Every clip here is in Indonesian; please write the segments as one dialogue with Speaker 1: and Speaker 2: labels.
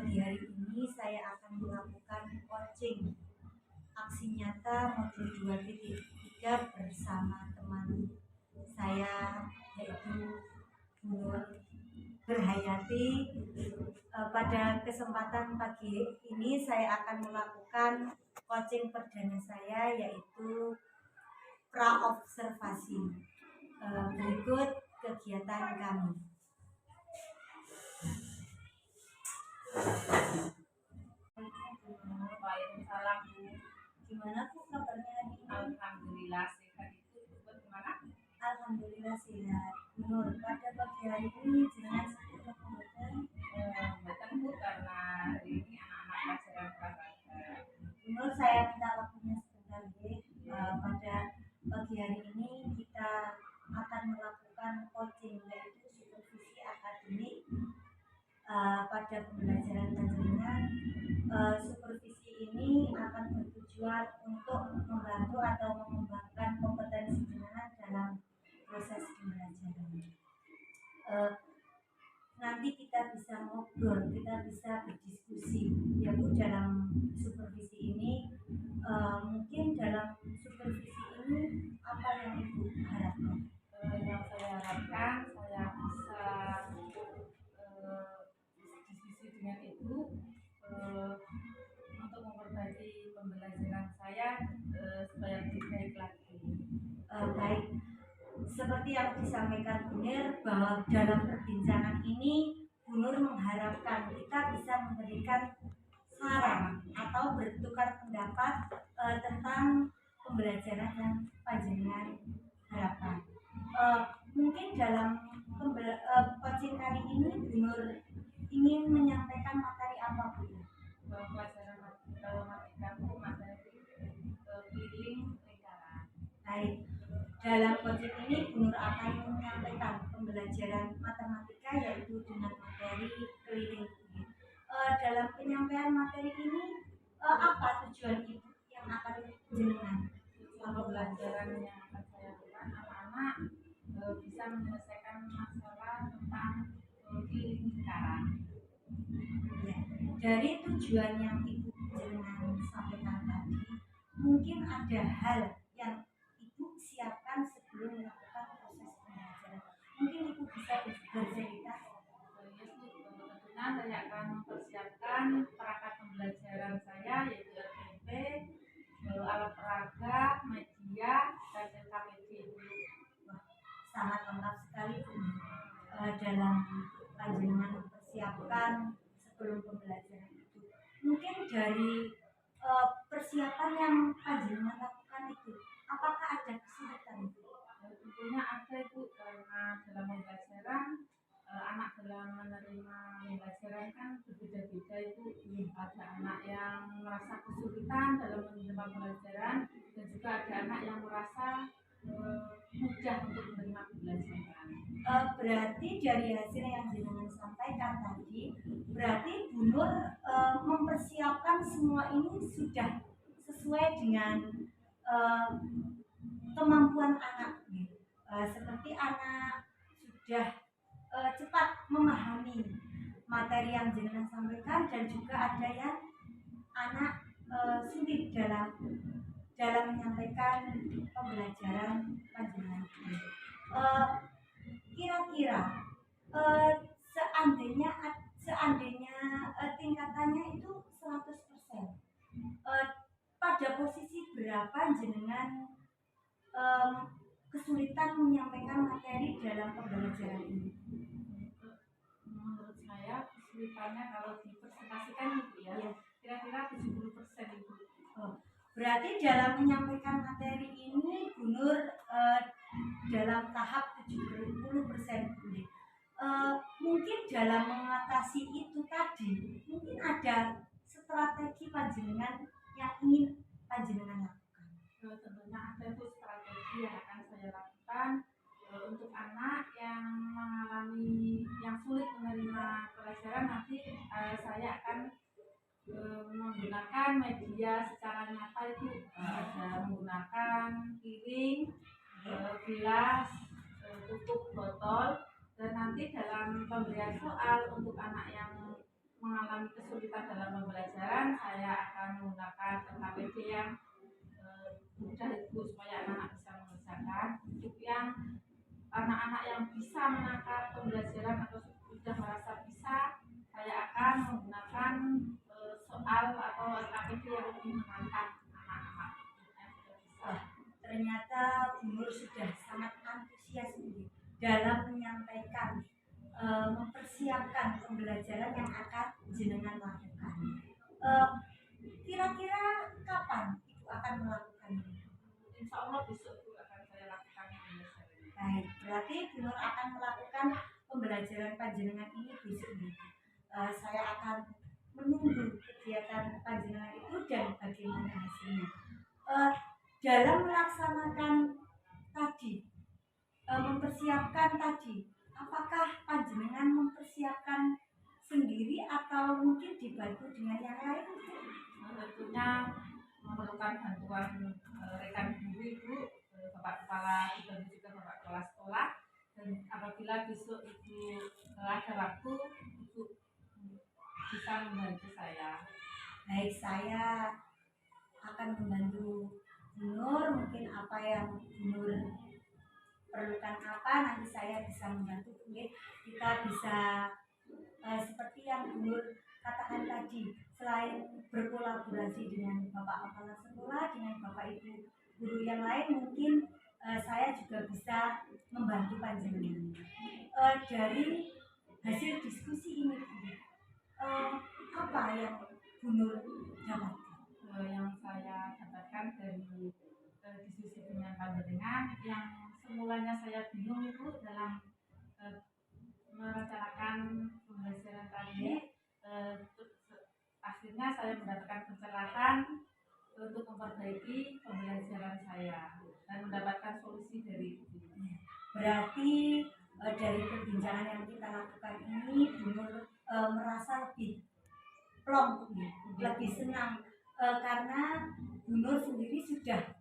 Speaker 1: pagi hari ini saya akan melakukan coaching aksi nyata modul 2.3 bersama teman saya yaitu Bu Berhayati. Pada kesempatan pagi ini saya akan melakukan coaching perdana saya yaitu pra-observasi. Berikut kegiatan kami.
Speaker 2: Waalaikumsalam Bu.
Speaker 1: Gimana Bu kabarnya hari ini?
Speaker 2: Alhamdulillah sehat. Itu bagaimana?
Speaker 1: Alhamdulillah sehat. Nur, pada pagi hari ini jenengan sedang menggunakan
Speaker 2: Betul Bu, karena hari ini anak-anak pelajaran prabaga.
Speaker 1: Nur, saya minta waktunya sebentar pada pagi hari ini kita akan melakukan coaching yaitu supervisi akademik pada pembelajaran panjenengan. Supervisi ini akan bertujuan untuk membantu atau mengembangkan kompetensi jenengan dalam proses pembelajaran. Nanti kita bisa ngobrol, kita bisa berdiskusi ya Bu dalam supervisi ini. Mungkin dalam supervisi ini apa yang Ibu harapkan?
Speaker 2: Yang saya harapkan saya bisa diskusi dengan Ibu untuk memperbaiki pembelajaran saya supaya lebih baik lagi.
Speaker 1: Baik, seperti yang disampaikan Bu Nur bahwa dalam perbincangan ini Bu Nur mengharapkan kita bisa memberikan saran atau bertukar pendapat tentang pembelajaran yang panjenengan harapkan. Mungkin dalam coaching kali ini Bu Nur ingin menyampaikan materi apa Bu?
Speaker 2: Pelajaran matematika Bu, materi keliling lingkaran.
Speaker 1: Baik, dalam coaching ini Bu Nur akan menyampaikan pembelajaran matematika yaitu dengan materi keliling. Dalam penyampaian materi ini apa tujuan Ibu yang akan jenengan?
Speaker 2: Pembelajaran yang akan saya lakukan anak-anak bisa menyelesaikan masalah tentang keliling lingkaran.
Speaker 1: Ya, dari tujuan yang Ibu jenengan sampaikan tadi, mungkin ada hal yang Ibu siapkan sebelum melakukan proses pembelajaran. Mungkin Ibu bisa bercerita.
Speaker 2: Tentunya saya akan mempersiapkan perangkat pembelajaran saya yaitu RPP, alat peraga, media, dan LKPD.
Speaker 1: Sangat lengkap sekali Bu dalam panjenengan mempersiapkan sebelum pembelajaran itu. Mungkin dari persiapan yang panjenengan lakukan itu, apakah ada kesulitan?
Speaker 2: Tentunya ada itu karena dalam pembelajaran anak dalam menerima pembelajaran kan berbeda-beda itu. Ada anak yang merasa kesulitan dalam menerima pembelajaran dan juga ada anak yang merasa mudah untuk menerima pembelajaran.
Speaker 1: Berarti dari hasil yang jenengan sampaikan tadi, berarti Bu Nur mempersiapkan semua ini sudah sesuai dengan kemampuan anak. Seperti anak sudah cepat memahami materi yang jenengan sampaikan dan juga ada yang anak sulit dalam menyampaikan pembelajaran panjenengan. Kira-kira seandainya tingkatannya itu 100%, pada posisi berapa jenengan kesulitan menyampaikan materi dalam pembelajaran ini?
Speaker 2: Menurut saya kesulitannya kalau dipresentasikan Ibu ya, kira-kira 70% Ibu.
Speaker 1: Berarti dalam menyampaikan materi ini Bu Nur dalam tahap 70%. Mungkin dalam mengatasi itu tadi, mungkin ada strategi panjenengan yang ingin panjenengan lakukan.
Speaker 2: Tentunya ada itu strategi yang akan saya lakukan untuk anak yang mengalami yang sulit menerima pelajaran. Nanti saya akan menggunakan media secara nyata itu ada menggunakan piring, gelas, tutup botol, dan nanti dalam pemberian soal untuk anak yang mengalami mengalami kesulitan dalam pembelajaran, saya akan menggunakan KPD yang mudah itu supaya anak-anak bisa mengerjakan. Untuk yang anak-anak yang bisa menangkap pembelajaran atau sudah merasa bisa, saya akan menggunakan soal atau KPD yang lebih menantang anak-anak yang sudah bisa.
Speaker 1: Ternyata Bu Nur sudah sangat antusias dalam menyampaikan mempersiapkan pembelajaran yang akan jenengan lakukan. Kira-kira kapan Ibu akan melakukannya?
Speaker 2: Insya Allah besok itu akan saya lakukan pembelajaran.
Speaker 1: Baik, berarti Bu Nur akan melakukan pembelajaran panjenengan ini besok. Saya akan menunggu kegiatan panjenengan itu dan bagaimana hasilnya. Dalam melaksanakan tadi, mempersiapkan tadi, apakah panjenengan mempersiapkan sendiri atau mungkin dibantu dengan yang lain?
Speaker 2: Tentunya memerlukan bantuan rekan guru, Ibu, Bapak Kepala dan juga Bapak Kepala Sekolah. Dan apabila besok Ibu ada waktu, Ibu bisa membantu saya.
Speaker 1: Baik, saya akan membantu Bu Nur, mungkin apa yang Bu Nur perlukan apa nanti saya bisa membantu. Mungkin kita bisa seperti yang Bu Nur katakan tadi, selain berkolaborasi dengan Bapak Kepala Sekolah, dengan Bapak Ibu guru yang lain, mungkin saya juga bisa membantu panjenengan. Dari hasil diskusi ini, apa yang Bu Nur dapatkan?
Speaker 2: Yang saya dapatkan dari diskusi dengan panjenengan, yang semulanya saya bingung itu dalam merencanakan pembelajaran tadi, akhirnya saya mendapatkan pencerahan untuk memperbaiki pembelajaran saya dan mendapatkan solusi dari itu.
Speaker 1: Berarti dari perbincangan yang kita lakukan ini, Bu Nur merasa lebih plong, lebih senang karena Bu Nur sendiri sudah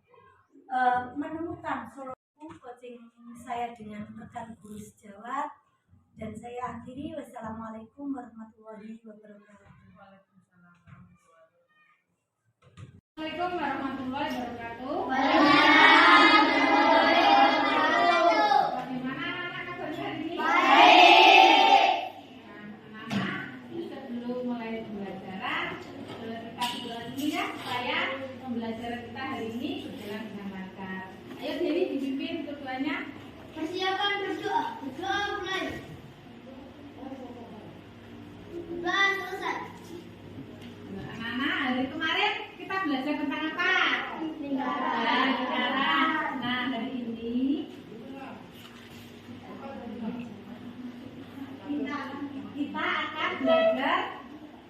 Speaker 1: menemukan solusi. Coaching saya dengan rekan guru sejawat, dan saya akhiri. Wassalamualaikum warahmatullahi wabarakatuh.
Speaker 2: Assalamualaikum warahmatullahi wabarakatuh. Bagaimana anak-anak kabarnya hari ini? Baik. Anak-anak, sebelum mulai pembelajaran, rekapitulasi ini ya, supaya pembelajaran kita hari ini berjalan dengan lancar. Ayo Dewi dipimpin ketuanya.
Speaker 3: Persiapan berdoa. Berdoa mulai. Doa selesai.
Speaker 2: Anak-anak, hari kemarin kita belajar tentang apa? Lingkaran. Nah, hari ini kita akan belajar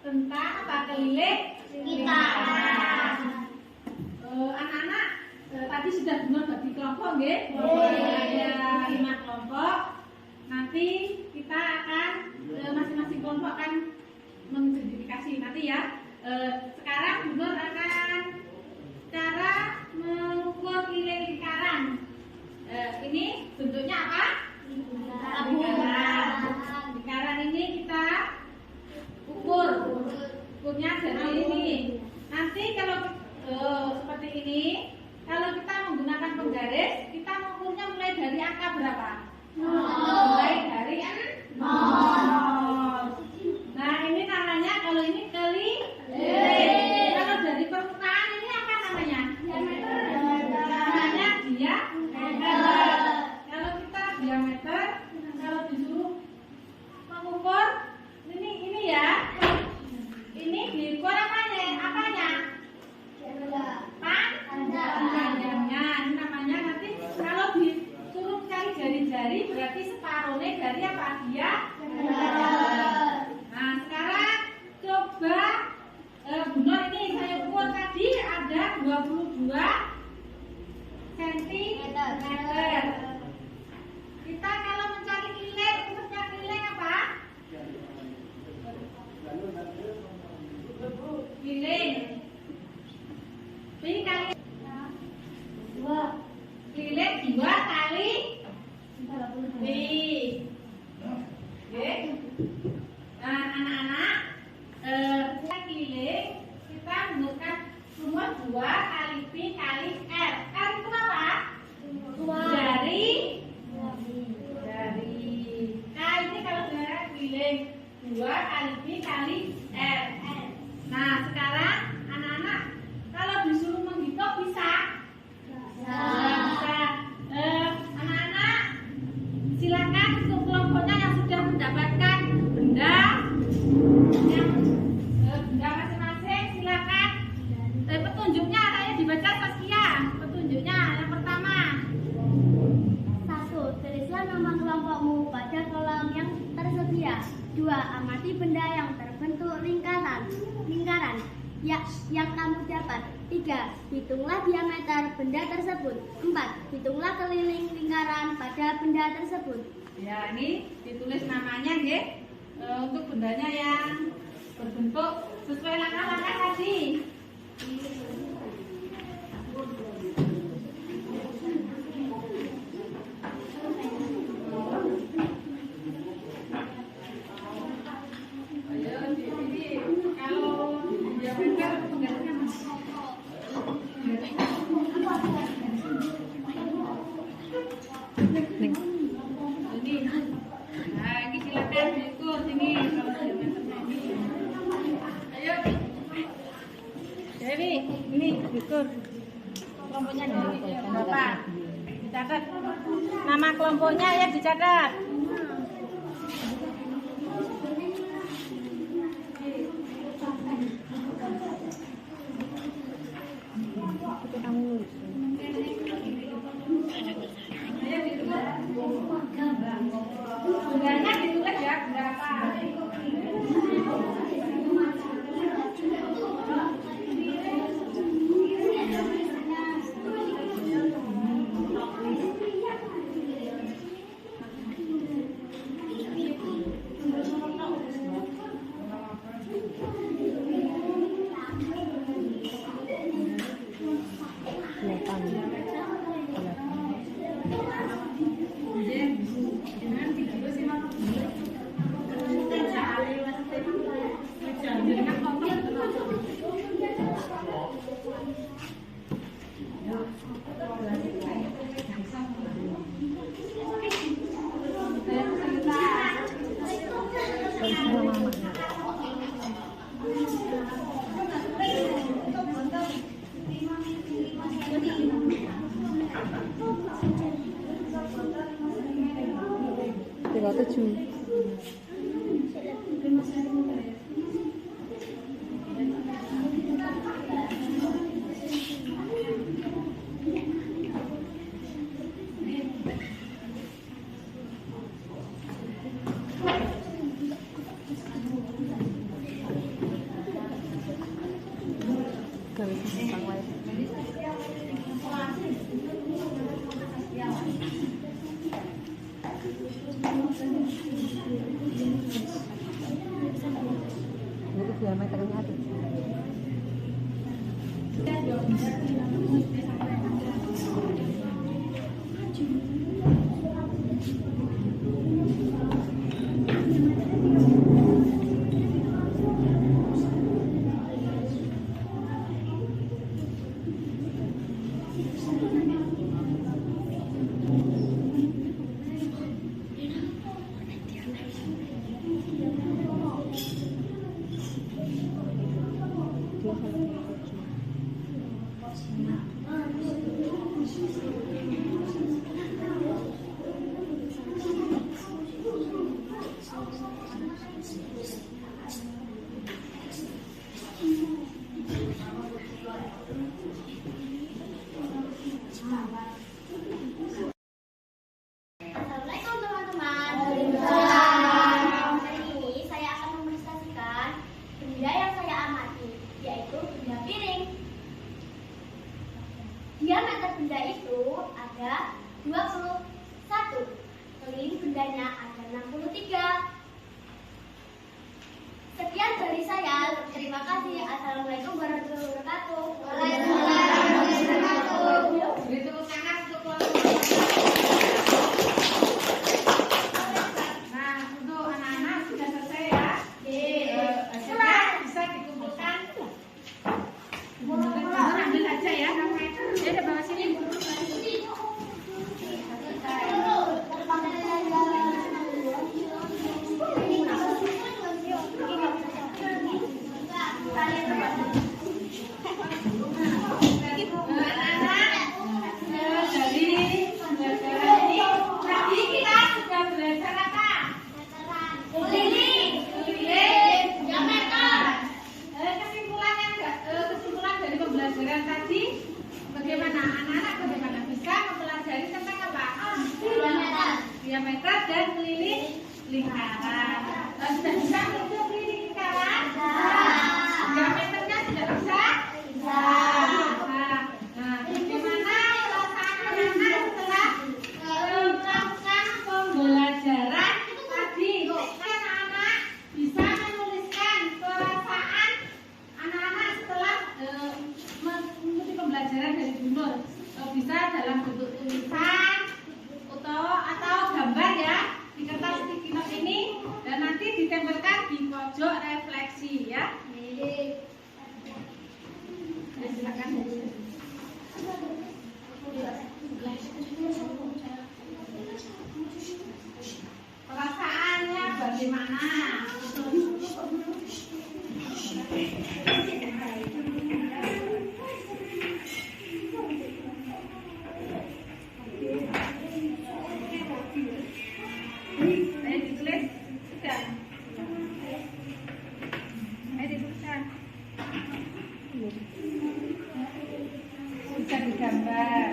Speaker 2: tentang apa? Keliling lingkaran. Anak-anak, tadi sudah benar bagi kelompok, nggih? Ada 5 kelompok. Nanti kita akan masing-masing kelompok akan mengidentifikasi nanti ya. Sekarang Bunur akan cara mengukur keliling lingkaran. Ini bentuknya apa? Lingkaran. Lingkaran ini kita ukurnya dari ini. Nanti kalau seperti ini, kalau kita menggunakan penggaris, kita mengukurnya mulai dari angka berapa? Mulai dari 0. Nah, ini namanya kalau ini keliling. kali R. Nah, sekarang anak-anak kalau disuruh menghitung bisa? Bisa. Anak-anak silakan untuk kelompoknya yang sudah mendapatkan benda yang benda masing-masing silakan. Petunjuknya kayaknya dibaca Saskia. Petunjuknya yang pertama.
Speaker 3: 1. Tulislah nama kelompokmu pada kolom yang tersedia. 2. Amati benda yang terbentuk lingkaran yang kamu dapat. 3. Hitunglah diameter benda tersebut. 4. Hitunglah keliling lingkaran pada benda tersebut.
Speaker 2: Ya, ini ditulis namanya nggih. Untuk bendanya yang berbentuk sesuai langkah-langkah tadi. Kelompoknya Bapak dicatat. Nama kelompoknya ya dicatat. Bendanya ditulis ya berapa.
Speaker 4: Tiga 7. Itu diameternya ada.
Speaker 3: Assalamualaikum teman-teman. Hari ini saya akan mepresentasikan benda yang saya amati, yaitu benda piring. Diameter benda itu ada 21. Keliling bendanya ada 63. Sekian dari saya. Terima kasih. Assalamualaikum warahmatullahi wabarakatuh. Waalaikumsalam warahmatullahi wabarakatuh.
Speaker 2: Beri tepuk tangan untuk Nah, untuk anak-anak sudah selesai ya. Hasilnya bisa dikumpulkan. Ambil aja ya. Ya, udah bawa sini.
Speaker 3: Ini
Speaker 2: bisa dalam bentuk tulisan atau gambar ya di kertas sticky note ini, dan nanti ditempelkan di pojok refleksi ya. Silakan. Perasaannya bagaimana? Bisa digambar.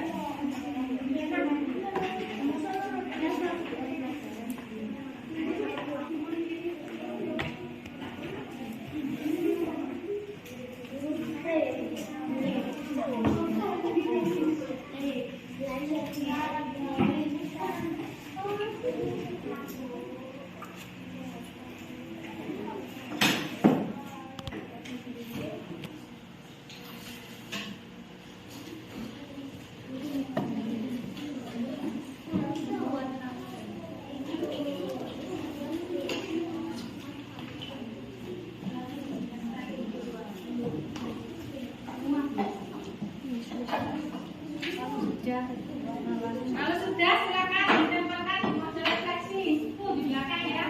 Speaker 2: Kalau sudah, silakan ditempelkan di pojok refleksi. Tuh di belakang ya.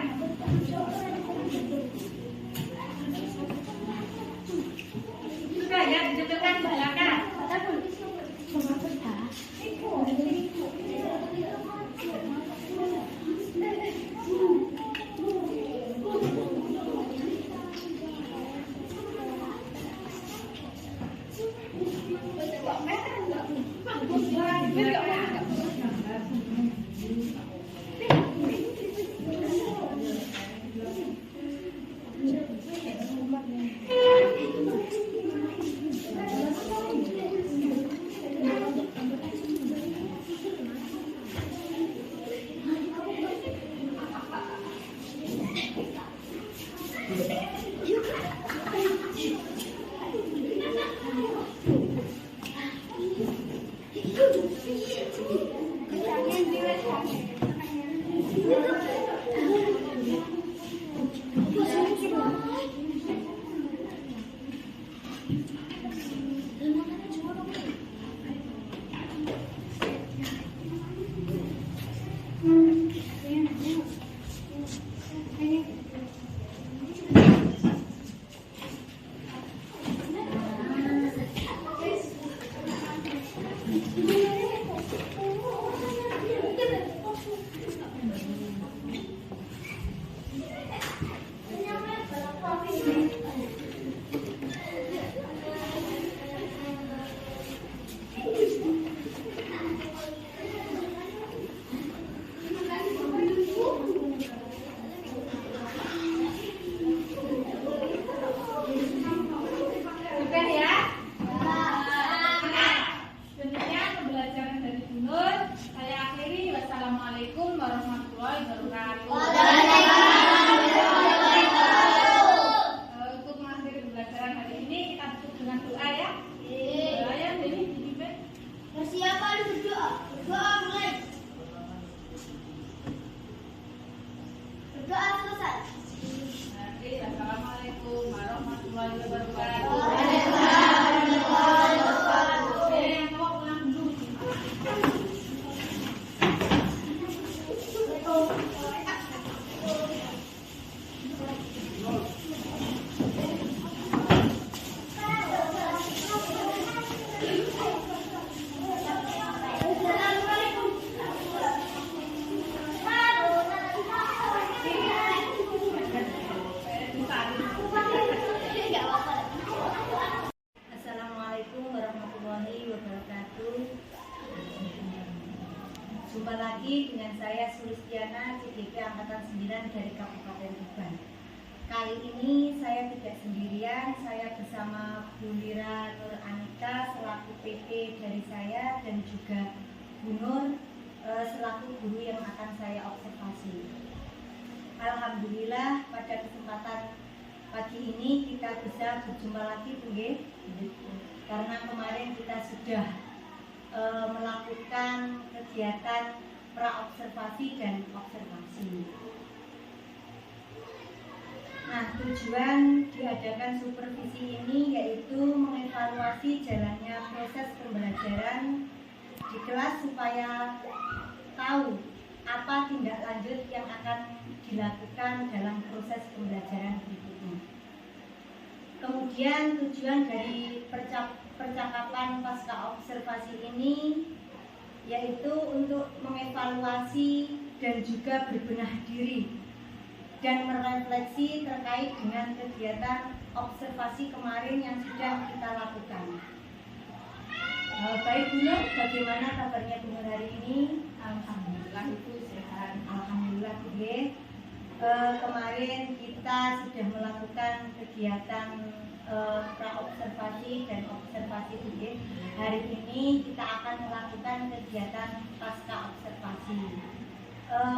Speaker 2: Sudah ya, ditempelkan di belakang. Assalamualaikum warahmatullahi wabarakatuh. Untuk mengakhiri pembelajaran hari ini kita tutup dengan doa ya. Doa ya, jadi dipimpin.
Speaker 3: Persiapan berdoa. Berdoa mulai. Berdoa selesai.
Speaker 2: Oke, assalamualaikum warahmatullahi wabarakatuh. Oke, yang tua pulang dulu.
Speaker 1: Assalamualaikum warahmatullahi wabarakatuh. Jumpa lagi dengan saya Sulistiana, CGP Angkatan 9 dari Kabupaten Tuban. Kali ini saya tidak sendirian, saya bersama Bu Lira Nur Anika selaku PT dari saya dan juga Bu Nur selaku guru yang akan saya observasi. Alhamdulillah pada kesempatan pagi ini kita bisa berjumpa lagi Bu Nggih. Karena kemarin kita sudah melakukan kegiatan praobservasi dan observasi. Nah, tujuan diadakan supervisi ini yaitu mengevaluasi jalannya proses pembelajaran di kelas supaya tahu apa tindak lanjut yang akan dilakukan dalam proses pembelajaran berikutnya. Kemudian tujuan dari percakapan pasca observasi ini yaitu untuk mengevaluasi dan juga berbenah diri dan merefleksi terkait dengan kegiatan observasi kemarin yang sudah kita lakukan. Baik Bu Nur, bagaimana kabarnya Bu Nur hari ini?
Speaker 2: Alhamdulillah itu sehat.
Speaker 1: Alhamdulillah Bu. Kemarin kita sudah melakukan kegiatan praobservasi dan observasi Bu. Hari ini kita akan melakukan kegiatan pasca observasi.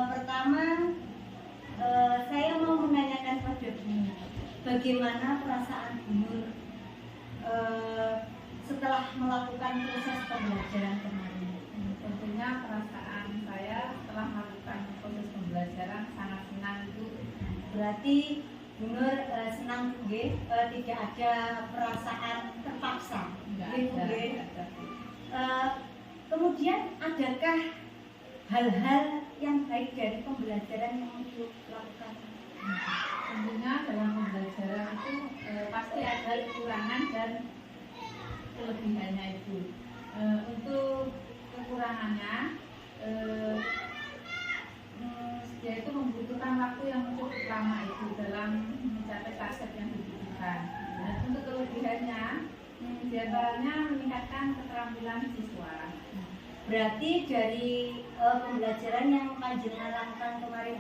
Speaker 1: Pertama, saya mau menanyakan pada Bu Nur, bagaimana perasaan Bu Nur setelah melakukan proses pembelajaran kemarin?
Speaker 2: Tentunya perasaan saya setelah melakukan proses pembelajaran sangat senang itu.
Speaker 1: Berarti Bu Nur senang Bu, tidak ada perasaan terpaksa.
Speaker 2: Enggak
Speaker 1: Bu.
Speaker 2: ada.
Speaker 1: Kemudian adakah hal-hal yang baik dari pembelajaran yang Ibu lakukan?
Speaker 2: Tentunya dalam pembelajaran itu pasti ada kekurangan dan kelebihannya itu. Untuk kekurangannya, dia itu membutuhkan waktu yang cukup lama itu dalam mencapai target yang dibutuhkan. Dan untuk kelebihannya, diantaranya meningkatkan keterampilan siswa.
Speaker 1: Berarti dari pembelajaran yang Panjenengan lakukan kemarin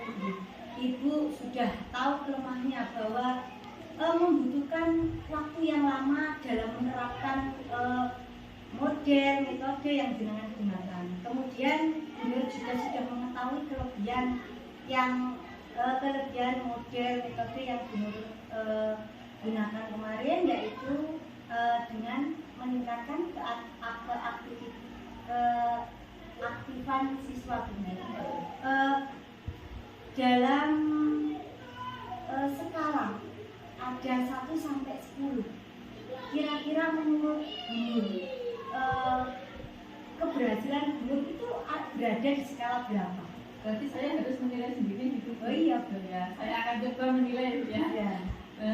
Speaker 1: Ibu sudah tahu kelemahannya bahwa membutuhkan waktu yang lama dalam menerapkan model, metode yang jenengan gunakan. Kemudian beliau juga sudah mengetahui kelebihan model, metode yang beliau gunakan kemarin, yaitu dengan meningkatkan keaktifan siswa dalam skala ada 1 sampai 10. Kira-kira menurut Guru keberhasilan Guru itu berada di skala berapa?
Speaker 2: Berarti saya harus menilai sendiri gitu.
Speaker 1: Oh iya,
Speaker 2: ya. Saya akan coba menilai ya.
Speaker 1: Ya.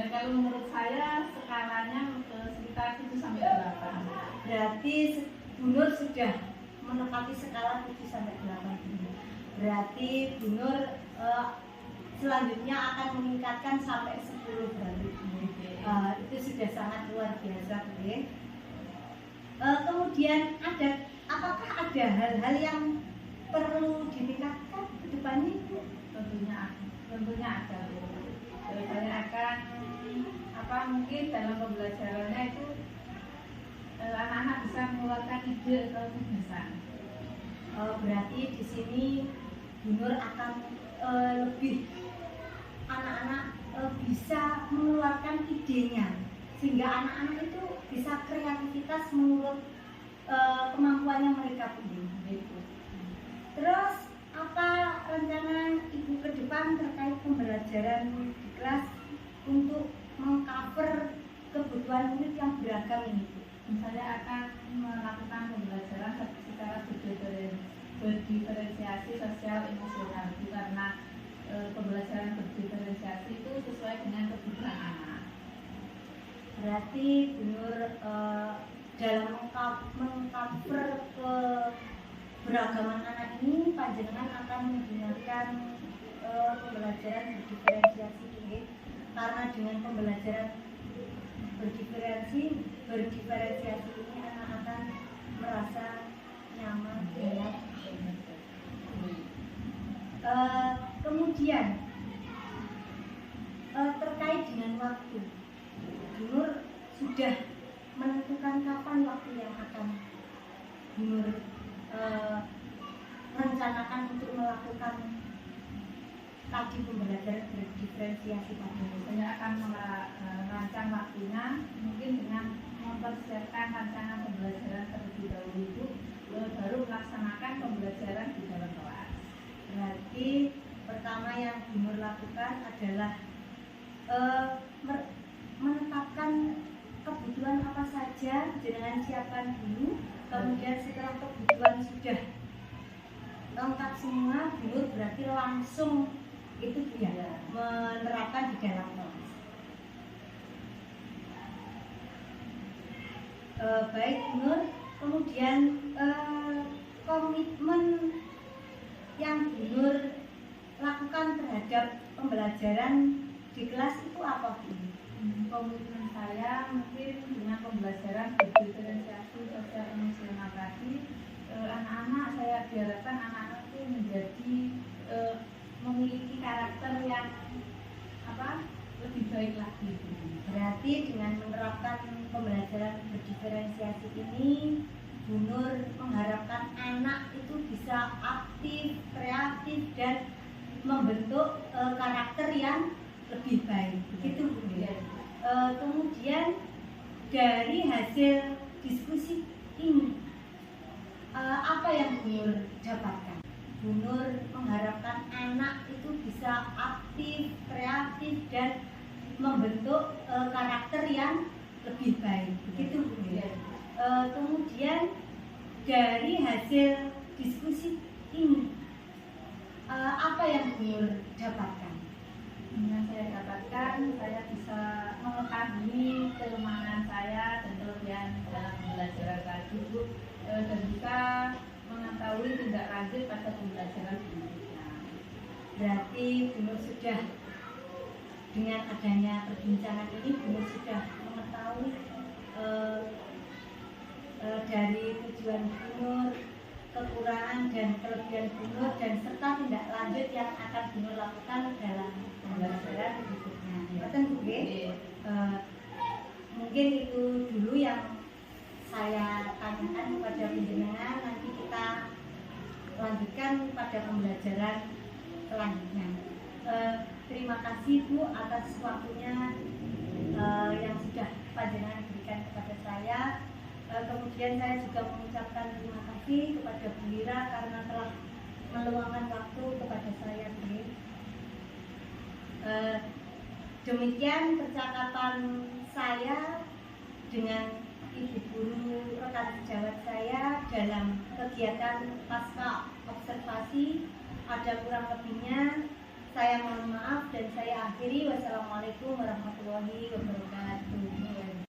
Speaker 2: Kalau menurut saya skalanya sekitar 7 sampai 8.
Speaker 1: Berarti Bu Nur sudah menepati skala 7 sampai 8. Berarti Bu Nur selanjutnya akan meningkatkan sampai 10 berarti. Itu sudah sangat luar biasa, Bu. Kemudian apakah ada hal-hal yang perlu ditingkatkan ke depannya, Bu?
Speaker 2: Tentunya ada, Bu. Saya akan mungkin dalam pembelajarannya itu anak-anak bisa mengeluarkan ide atau gagasan.
Speaker 1: Berarti di sini Bu Nur akan lebih anak-anak bisa mengeluarkan idenya, sehingga anak-anak itu bisa kreativitas menurut kemampuannya mereka sendiri. Terus apa rencana Ibu ke depan terkait pembelajaran di kelas untuk mengcover kebutuhan murid yang beragam ini, Bu?
Speaker 2: Saya akan melakukan pembelajaran secara berdiferensiasi sosial emosional itu karena pembelajaran berdiferensiasi itu sesuai dengan kebutuhan anak.
Speaker 1: Berarti Bu Nur dalam mengcover keberagaman anak ini Panjenengan akan menggunakan pembelajaran berdiferensiasi ini, karena dengan pembelajaran berdiferensiasi ini anak akan merasa nyaman dengan kemudian terkait dengan waktu, Bu Nur sudah menentukan kapan waktu yang akan Bu Nur rencanakan untuk melakukan tadi pembelajaran berdiferensiasi tadi?
Speaker 2: Saya akan merancang waktunya mungkin dengan mempersiapkan rancangan pembelajaran terlebih dahulu baru melaksanakan pembelajaran di dalam kelas.
Speaker 1: Berarti pertama yang Bu Nur lakukan adalah menetapkan kebutuhan apa saja jenengan siapkan dulu. Kemudian setelah kebutuhan sudah lengkap semua, Bu Nur berarti langsung itu dia menerapkan di dalam kelas. Baik Bu Nur, kemudian komitmen yang Bu Nur lakukan terhadap pembelajaran di kelas itu apa Bu?
Speaker 2: Komitmen saya mungkin dengan pembelajaran diferensiasi sosial emosional tadi, anak-anak saya diharapkan anak-anak itu menjadi memiliki karakter yang lebih baik lagi.
Speaker 1: Berarti dengan menerapkan pembelajaran berdiferensiasi ini, Bu Nur mengharapkan anak itu bisa aktif, kreatif, dan membentuk karakter yang lebih baik. Begitu Bu. Kemudian dari hasil diskusi ini, apa yang Bu Nur dapatkan? Bu Nur mengharapkan anak itu bisa aktif, kreatif, dan membentuk karakter yang lebih baik. Begitu Bu. Kemudian dari hasil diskusi ini, apa yang Bu Nur dapatkan?
Speaker 2: Yang saya dapatkan, saya bisa mengetahui kelemahan saya dan kelebihan dalam pembelajaran tadi, Bu, dan bisa mengetahui tindak lanjut pada pembelajaran berikutnya.
Speaker 1: Berarti Bu Nur sudah, dengan adanya perbincangan ini, Bu Nur sudah mengetahui dari tujuan Bu Nur, kekurangan dan kelebihan Bu Nur, dan serta tindak lanjut yang akan Bu Nur lakukan dalam pembelajaran berikutnya. Betul Bu? Mungkin itu dulu yang saya tanyakan kepada penjenengan. Nanti kita lanjutkan pada pembelajaran selanjutnya. Terima kasih Bu atas waktunya yang sudah panjenengan berikan kepada saya. Kemudian saya juga mengucapkan terima kasih kepada Bu Lira karena telah meluangkan waktu kepada saya. Demikian percakapan saya dengan Ibu Guru rekan sejawat saya dalam kegiatan pasca observasi. Ada kurang lebihnya saya mohon maaf dan saya akhiri. Wassalamualaikum warahmatullahi wabarakatuh.